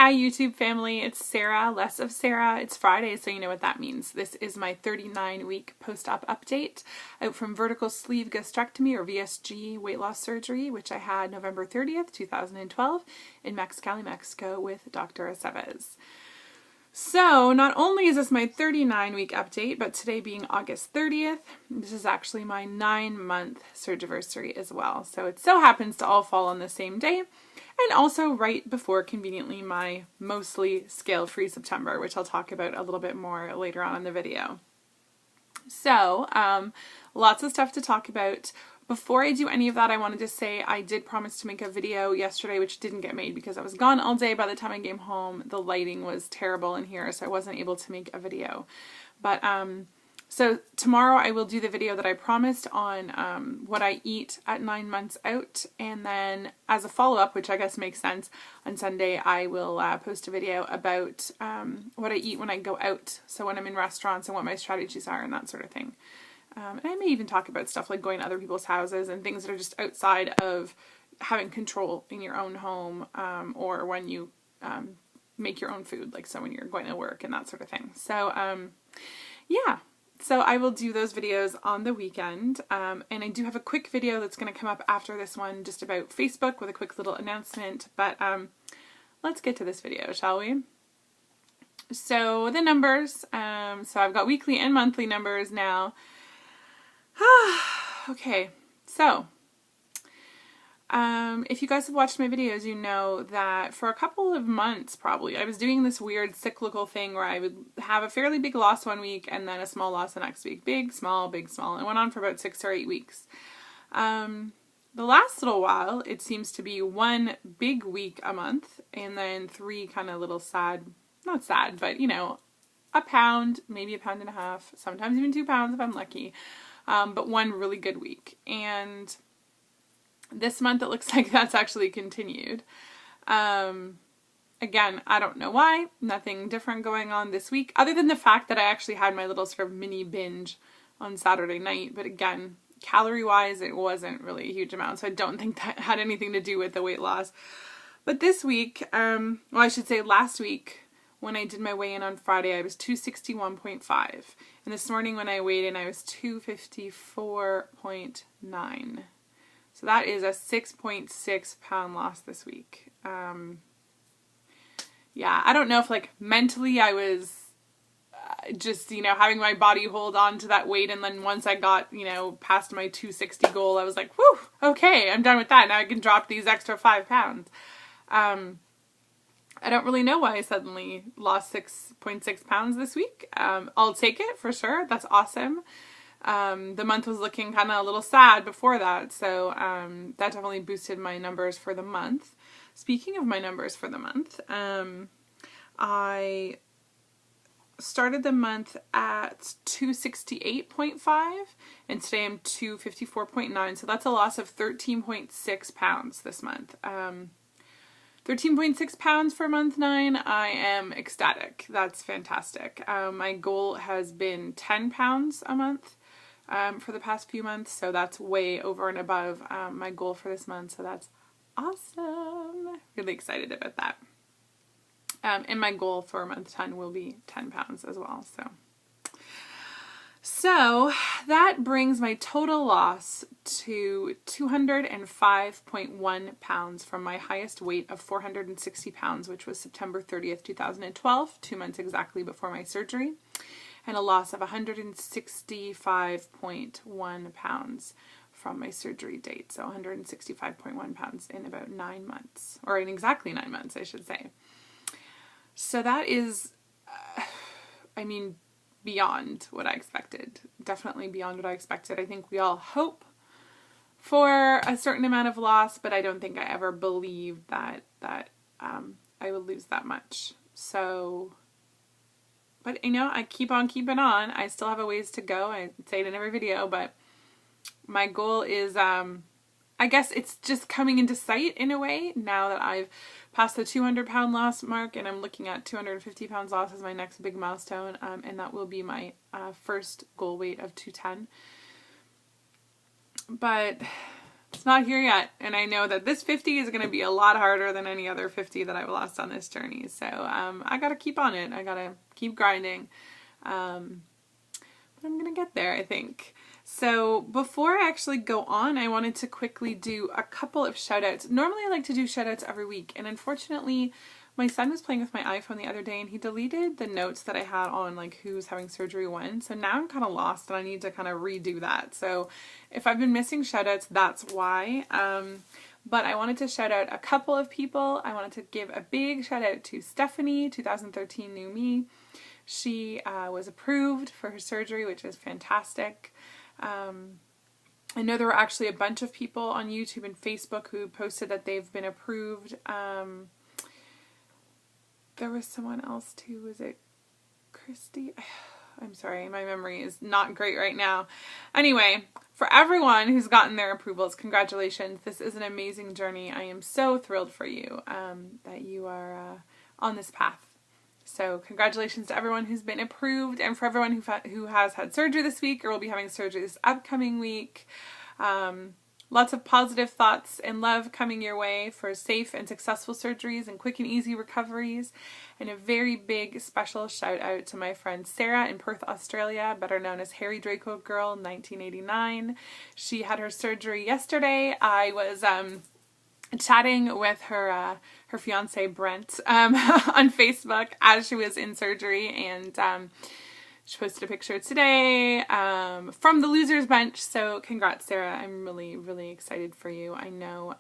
Hi YouTube family, it's Sarah, Less of Sarah. It's Friday, so you know what that means. This is my 39-week post-op update out from vertical sleeve gastrectomy or VSG weight loss surgery, which I had November 30th, 2012 in Mexicali, Mexico with Dr. Aceves. So not only is this my 39-week update, but today being August 30th, this is actually my 9-month Surgiversary as well. So it so happens to all fall on the same day, and also right before, conveniently, my mostly scale-free September, which I'll talk about a little bit more later on in the video. So, lots of stuff to talk about. Before I do any of that, I wanted to say I did promise to make a video yesterday, which didn't get made because I was gone all day. By the time I came home, the lighting was terrible in here, so I wasn't able to make a video. But, so tomorrow I will do the video that I promised on what I eat at 9 months out, and then as a follow-up, which I guess makes sense, on Sunday I will post a video about what I eat when I go out, so when I'm in restaurants and what my strategies are and that sort of thing. And I may even talk about stuff like going to other people's houses and things that are just outside of having control in your own home, or when you make your own food, like so when you're going to work and that sort of thing. So yeah. So I will do those videos on the weekend, and I do have a quick video that's going to come up after this one just about Facebook with a quick little announcement, but let's get to this video, shall we? So the numbers, so I've got weekly and monthly numbers now. Okay, so if you guys have watched my videos, you know that for a couple of months probably, I was doing this weird cyclical thing where I would have a fairly big loss one week and then a small loss the next week. Big, small, big, small. It went on for about 6 or 8 weeks. The last little while, it seems to be one big week a month and then 3 kind of little sad, not sad, but you know, a pound, maybe a pound and a half, sometimes even 2 pounds if I'm lucky, but one really good week. And this month it looks like that's actually continued. Again, I don't know why. Nothing different going on this week, other than the fact that I actually had my little sort of mini binge on Saturday night. But again, calorie-wise, it wasn't really a huge amount, so I don't think that had anything to do with the weight loss. But this week, well, I should say last week, when I did my weigh-in on Friday, I was 261.5. And this morning when I weighed in, I was 254.9. So that is a 6.6 pound loss this week. Yeah, I don't know if like mentally I was just, you know, having my body hold on to that weight, and then once I got, you know, past my 260 goal, I was like, whew, okay, I'm done with that. Now I can drop these extra 5 pounds. I don't really know why I suddenly lost 6.6 pounds this week. I'll take it for sure. That's awesome. The month was looking kind of a little sad before that, so that definitely boosted my numbers for the month. Speaking of my numbers for the month, I started the month at 268.5, and today I'm 254.9, so that's a loss of 13.6 pounds this month. 13.6 pounds for month 9, I am ecstatic. That's fantastic. My goal has been 10 pounds a month for the past few months, so that's way over and above my goal for this month, so that's awesome. Really excited about that. And my goal for month 10 will be 10 pounds as well. So that brings my total loss to 205.1 pounds from my highest weight of 460 pounds, which was September 30th, 2012, 2 months exactly before my surgery, and a loss of 165.1 pounds from my surgery date. So 165.1 pounds in about 9 months, or in exactly 9 months, I should say. So that is, I mean, beyond what I expected. Definitely beyond what I expected. I think we all hope for a certain amount of loss, but I don't think I ever believed that I would lose that much. So, but you know, I keep on keeping on. I still have a ways to go. I say it in every video, but my goal is, I guess it's just coming into sight in a way now that I've passed the 200 pound loss mark, and I'm looking at 250 pounds loss as my next big milestone, and that will be my first goal weight of 210. But It's not here yet, and I know that this 50 is going to be a lot harder than any other 50 that I've lost on this journey. So I got to keep on it. I got to keep grinding. But I'm going to get there, I think. So before I actually go on, I wanted to quickly do a couple of shoutouts. Normally I like to do shoutouts every week, and unfortunately my son was playing with my iPhone the other day and he deleted the notes that I had on like who's having surgery when. So now I'm kind of lost and I need to kind of redo that. So if I've been missing shoutouts, that's why. But I wanted to shout out a couple of people. I wanted to give a big shout out to Stephanie, 2013 New Me. She was approved for her surgery, which is fantastic. I know there were actually a bunch of people on YouTube and Facebook who posted that they've been approved. There was someone else too. Was it Christy? I'm sorry, my memory is not great right now. Anyway, for everyone who's gotten their approvals, congratulations. This is an amazing journey. I am so thrilled for you that you are on this path. So congratulations to everyone who's been approved, and for everyone who has had surgery this week or will be having surgery this upcoming week. Lots of positive thoughts and love coming your way for safe and successful surgeries and quick and easy recoveries. And a very big special shout out to my friend Sarah in Perth, Australia, better known as Harry Draco Girl 1989. She had her surgery yesterday. I was chatting with her fiance Brent on Facebook as she was in surgery, and she posted a picture today from the loser's bench. So congrats, Sarah. I'm really, really excited for you. I know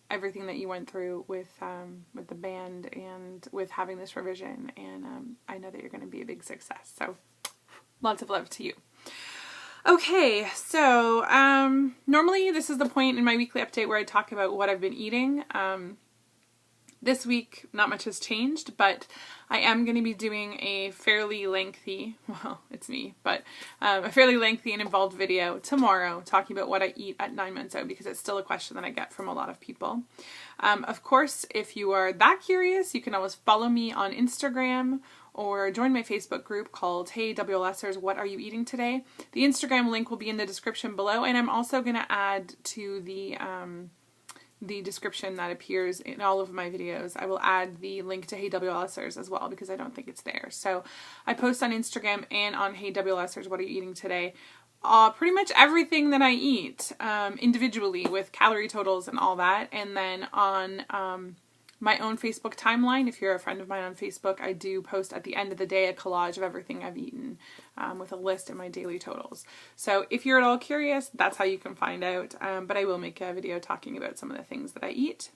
everything that you went through with the band and with having this revision, and I know that you're going to be a big success. So lots of love to you. Okay, so normally this is the point in my weekly update where I talk about what I've been eating. This week, not much has changed, but I am going to be doing a fairly lengthy, well, it's me, but a fairly lengthy and involved video tomorrow talking about what I eat at 9 months out, because it's still a question that I get from a lot of people. Of course, if you are that curious, you can always follow me on Instagram or join my Facebook group called Hey WLSers, What Are You Eating Today? The Instagram link will be in the description below, and I'm also going to add to the description that appears in all of my videos. I will add the link to Hey WLSers as well, because I don't think it's there. So I post on Instagram and on Hey WLSers, What Are You Eating Today? Pretty much everything that I eat individually with calorie totals and all that. And then on my own Facebook timeline, if you're a friend of mine on Facebook, I do post at the end of the day a collage of everything I've eaten with a list of my daily totals. So if you're at all curious, that's how you can find out. But I will make a video talking about some of the things that I eat.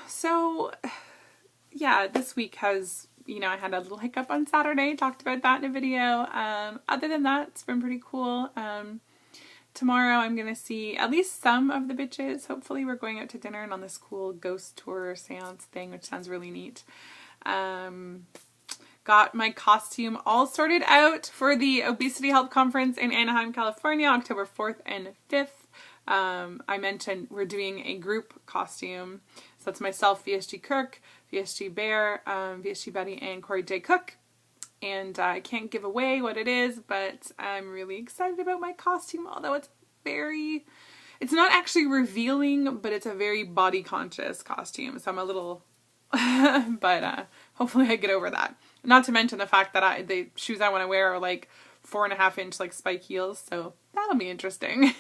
So yeah, this week has, I had a little hiccup on Saturday, talked about that in a video. Other than that, it's been pretty cool. Tomorrow I'm going to see at least some of the bitches. Hopefully we're going out to dinner and on this cool ghost tour seance thing, which sounds really neat. Got my costume all sorted out for the Obesity Health Conference in Anaheim, California, October 4th and 5th. I mentioned we're doing a group costume. So that's myself, VSG Kirk, VSG Bear, VSG Betty, and Corey J. Cook. And I can't give away what it is, but I'm really excited about my costume, although it's not actually revealing, but it's a very body conscious costume. So I'm a little, but hopefully I get over that. Not to mention the fact that the shoes I want to wear are like 4.5-inch like spike heels. So that'll be interesting,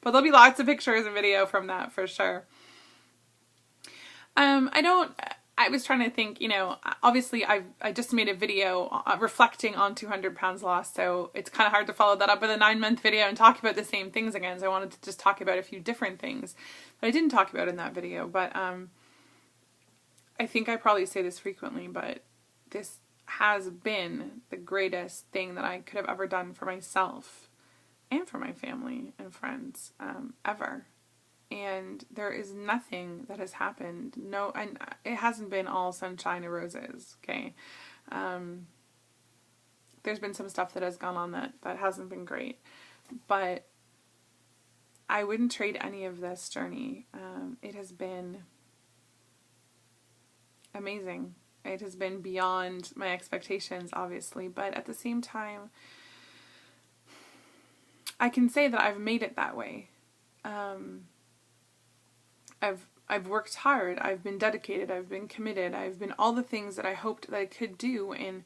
but there'll be lots of pictures and video from that for sure. I was trying to think, obviously I just made a video reflecting on 200 pounds lost, so it's kind of hard to follow that up with a 9-month video and talk about the same things again, so I wanted to just talk about a few different things that I didn't talk about in that video. But I think I probably say this frequently, but this has been the greatest thing that I could have ever done for myself and for my family and friends ever. And there is nothing that has happened. No, and it hasn't been all sunshine and roses, okay? There's been some stuff that has gone on that hasn't been great. But I wouldn't trade any of this journey. It has been amazing. It has been beyond my expectations, obviously. But at the same time, I can say that I've made it that way. I've worked hard, I've been dedicated, I've been committed, I've been all the things that I hoped that I could do, and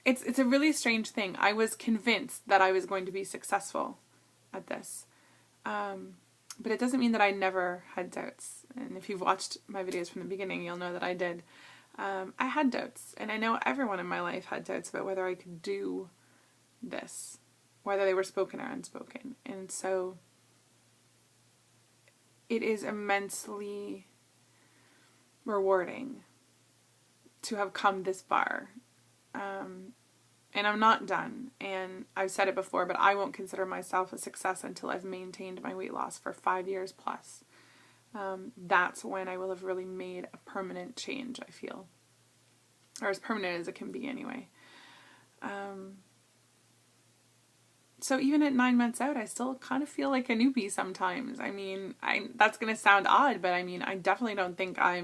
it's a really strange thing. I was convinced that I was going to be successful at this. But it doesn't mean that I never had doubts. And if you've watched my videos from the beginning, you'll know that I did. I had doubts, and I know everyone in my life had doubts about whether I could do this, whether they were spoken or unspoken. And so it is immensely rewarding to have come this far. And I'm not done. And I've said it before, but I won't consider myself a success until I've maintained my weight loss for 5 years plus. That's when I will have really made a permanent change, I feel. Or as permanent as it can be anyway. So even at 9 months out, I still kind of feel like a newbie sometimes. I mean, that's going to sound odd, but I mean, I definitely don't think I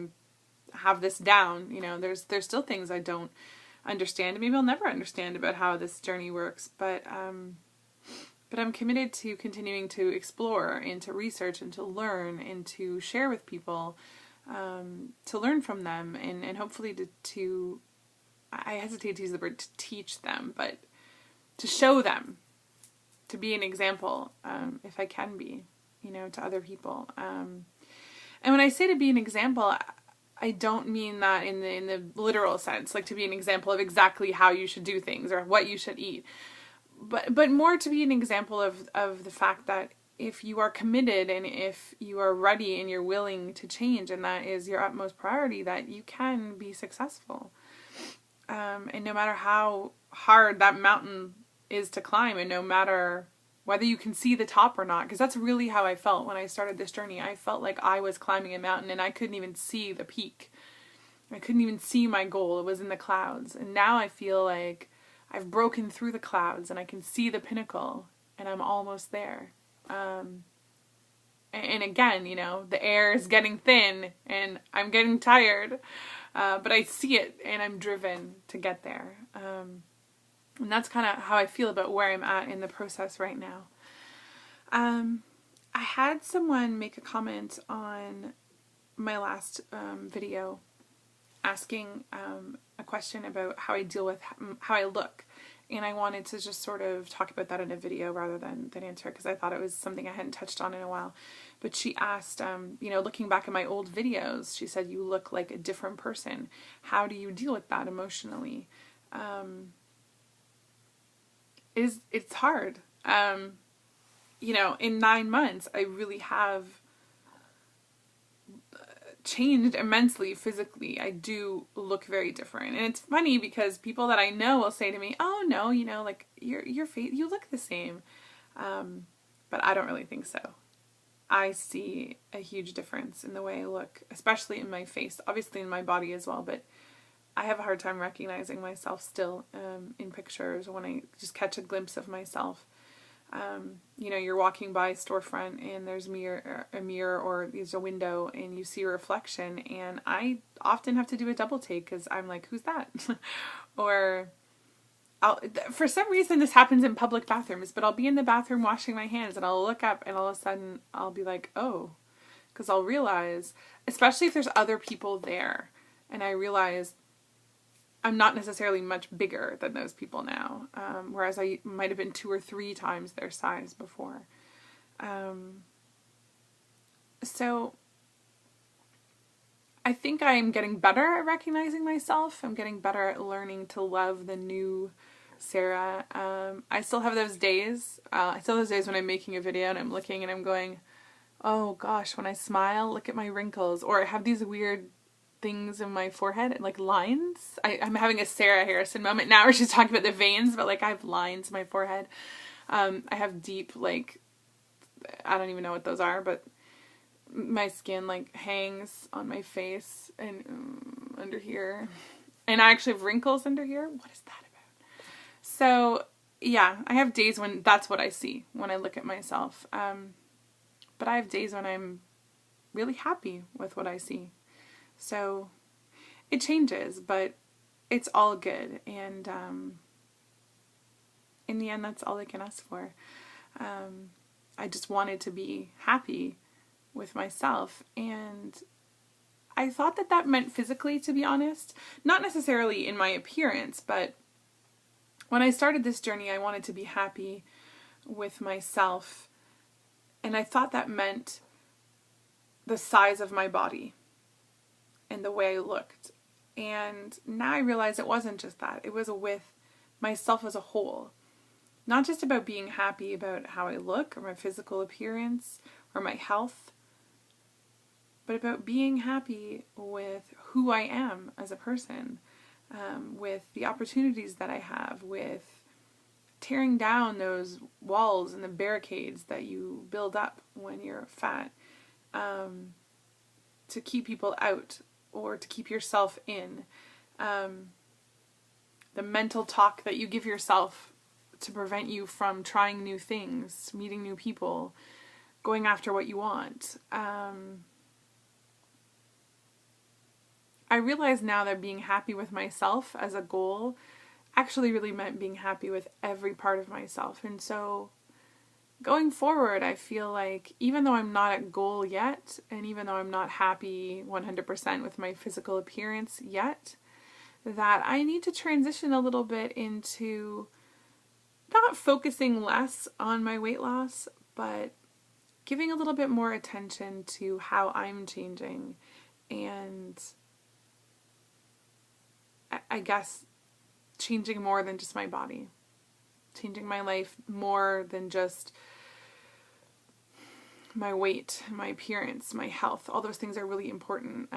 have this down. You know, there's still things I don't understand. Maybe I'll never understand about how this journey works, but I'm committed to continuing to explore and to research and to learn and to share with people, to learn from them, and hopefully to I hesitate to use the word to teach them, but to show them, to be an example, if I can be, you know, to other people. And when I say to be an example, I don't mean that in the literal sense, like to be an example of exactly how you should do things or what you should eat, but more to be an example of the fact that if you are committed and if you are ready and you're willing to change, and that is your utmost priority, that you can be successful. And no matter how hard that mountain is to climb, and no matter whether you can see the top or not, because that's really how I felt when I started this journey. I felt like I was climbing a mountain and I couldn't even see the peak. I couldn't even see my goal. It was in the clouds. And now I feel like I've broken through the clouds and I can see the pinnacle and I'm almost there. And again, you know, the air is getting thin and I'm getting tired, but I see it and I'm driven to get there. And that's kind of how I feel about where I'm at in the process right now. I had someone make a comment on my last video asking a question about how I deal with how I look. And I wanted to just sort of talk about that in a video rather than answer it, because I thought it was something I hadn't touched on in a while. But she asked, you know, looking back at my old videos, she said, you look like a different person. How do you deal with that emotionally? It's hard. You know, in 9 months, I really have changed immensely physically. I do look very different. And it's funny because people that I know will say to me, oh no, you know, like your face, you look the same. But I don't really think so. I see a huge difference in the way I look, especially in my face, obviously in my body as well, but I have a hard time recognizing myself still in pictures when I just catch a glimpse of myself. You know, you're walking by a storefront and there's a mirror or there's a window and you see a reflection, and I often have to do a double take because I'm like, who's that? Or for some reason this happens in public bathrooms, but I'll be in the bathroom washing my hands and I'll look up and all of a sudden I'll be like, oh, because I'll realize, especially if there's other people there, and I realize I'm not necessarily much bigger than those people now, whereas I might have been 2 or 3 times their size before. So I think I'm getting better at recognizing myself. I'm getting better at learning to love the new Sarah. I still have those days. I still have those days when I'm making a video and I'm looking and I'm going, oh gosh, when I smile, look at my wrinkles. Or I have these weird things in my forehead, like lines. I'm having a Sarah Harrison moment now where she's talking about the veins, but like I have lines in my forehead. I have deep, like, I don't even know what those are, but my skin like hangs on my face and under here. And I actually have wrinkles under here. What is that about? So yeah, I have days when that's what I see when I look at myself. But I have days when I'm really happy with what I see. So it changes, but it's all good. And in the end, that's all I can ask for. I just wanted to be happy with myself, and I thought that that meant physically, to be honest. Not necessarily in my appearance, but when I started this journey, I wanted to be happy with myself, and I thought that meant the size of my body and the way I looked. And now I realize it wasn't just that. It was with myself as a whole. Not just about being happy about how I look or my physical appearance or my health, but about being happy with who I am as a person, with the opportunities that I have, with tearing down those walls and the barricades that you build up when you're fat, to keep people out or to keep yourself in. The mental talk that you give yourself to prevent you from trying new things, meeting new people, going after what you want. I realize now that being happy with myself as a goal actually really meant being happy with every part of myself. And so going forward, I feel like even though I'm not at goal yet, and even though I'm not happy 100% with my physical appearance yet, that I need to transition a little bit into not focusing less on my weight loss, but giving a little bit more attention to how I'm changing, and I guess changing more than just my body, changing my life more than just my weight, my appearance, my health. All those things are really important.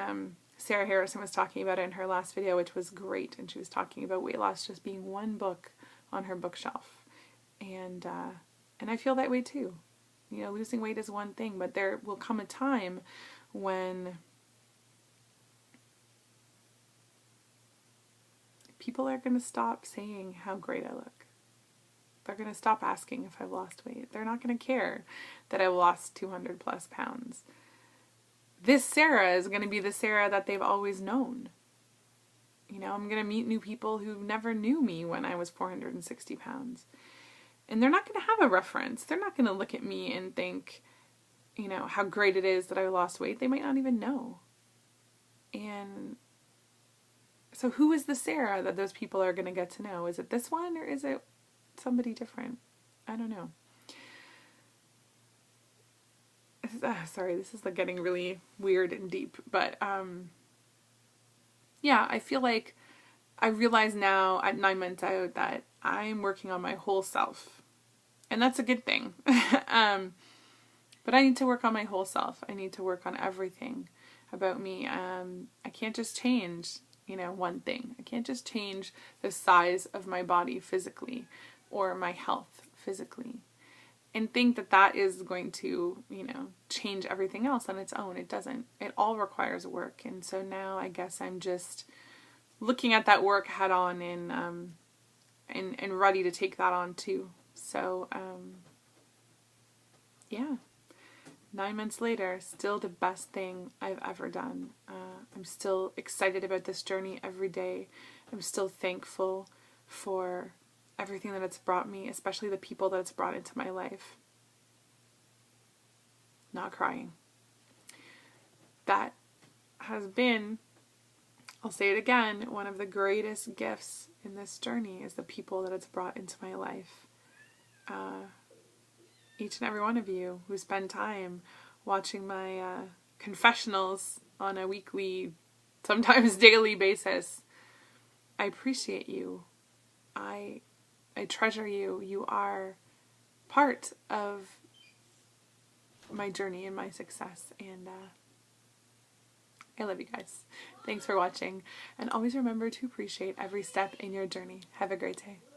Sarah Harrison was talking about it in her last video, which was great, and she was talking about weight loss just being one book on her bookshelf, and I feel that way too. You know, losing weight is one thing, but there will come a time when people are going to stop saying how great I look. They're going to stop asking if I've lost weight. They're not going to care that I lost 200 plus pounds. This Sarah is going to be the Sarah that they've always known. You know, I'm going to meet new people who never knew me when I was 460 pounds. And they're not going to have a reference. They're not going to look at me and think, you know, how great it is that I lost weight. They might not even know. And so who is the Sarah that those people are going to get to know? Is it this one, or is it somebody different? I don't know. Sorry, this is like getting really weird and deep, but yeah, I feel like I realize now at 9 months out that I'm working on my whole self, and that's a good thing. But I need to work on my whole self. I need to work on everything about me. I can't just change, you know, one thing. I can't just change the size of my body physically or my health physically and think that that is going to, you know, change everything else on its own. It doesn't. It all requires work. And so now I guess I'm just looking at that work head on and ready to take that on too. So, yeah. 9 months later, still the best thing I've ever done. I'm still excited about this journey every day. I'm still thankful for everything that it's brought me, especially the people that it's brought into my life. Not crying. That has been, I'll say it again, one of the greatest gifts in this journey is the people that it's brought into my life. Each and every one of you who spend time watching my confessionals on a weekly, sometimes daily basis. I appreciate you. I treasure you. You are part of my journey and my success, and I love you guys. Thanks for watching, and always remember to appreciate every step in your journey. Have a great day.